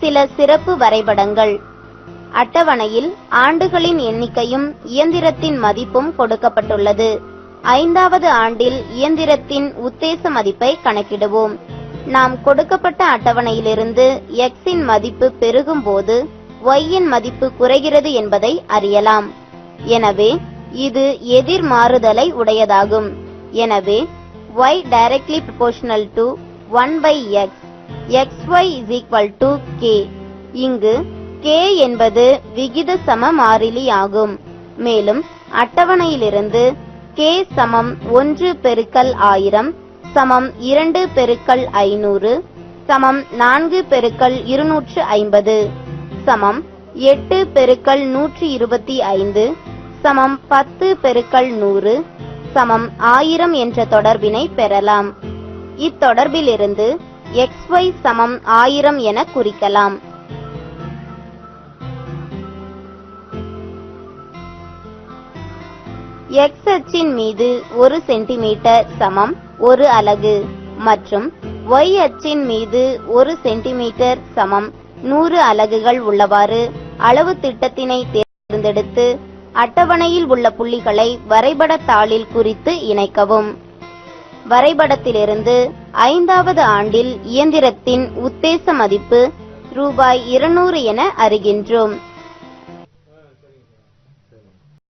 சில சிறப்பு வரைபடங்கள். அட்டவணையில் ஆண்டுகளின் எண்ணிக்கையும் இயந்திரத்தின் மதிப்பும் கொடுக்கப்பட்டுள்ளது. 5வது ஆண்டில் இயந்திரத்தின் உத்தேச மதிப்பை கணக்கிடுவோம். நாம் கொடுக்கப்பட்ட அட்டவணையிலிருந்து x இன் மதிப்பு பெருகும் போது y இன் மதிப்பு குறைகிறது என்பதை அறியலாம். எனவே இது எதிர் மாறுதலை உடையதாகும். எனவே y directly proportional to 1/x, xy is equal to k. இங்கு k என்பது விகித சம மாறிலி ஆகும். மேலும் அட்டவணையிலிருந்து k சமம் 1 பெருக்கல் 1000 சமம் 2 பெருக்கல் 500 சமம் 4 பெருக்கல் 250 சமம் 8 பெருக்கல் 125 சமம் 10 பெருக்கல் 100 சமம் 1000 என்ற தொடர்பினை பெறலாம். இத்தொடர்பிலிருந்து xy சமம் 1000 என குறிக்கலாம். x அச்சின் மீது 1 சென்டிமீட்டர் சமம் 1 அலகு மற்றும் y அச்சின் மீது 1 சென்டிமீட்டர் சமம் 100 அலகுகள் உள்ளவாறு அளவு திட்டத்தினை தேர்ந்தெடுத்து அட்டவணையில் உள்ள புள்ளிகளை வரைபட தாளில் குறித்து இணைக்கவும். வரைபடத்திலிருந்து 5வது ஆண்டில் இயந்திரத்தின் உத்தேச மதிப்பு ரூபாய் 200 என அறிகின்றோம்.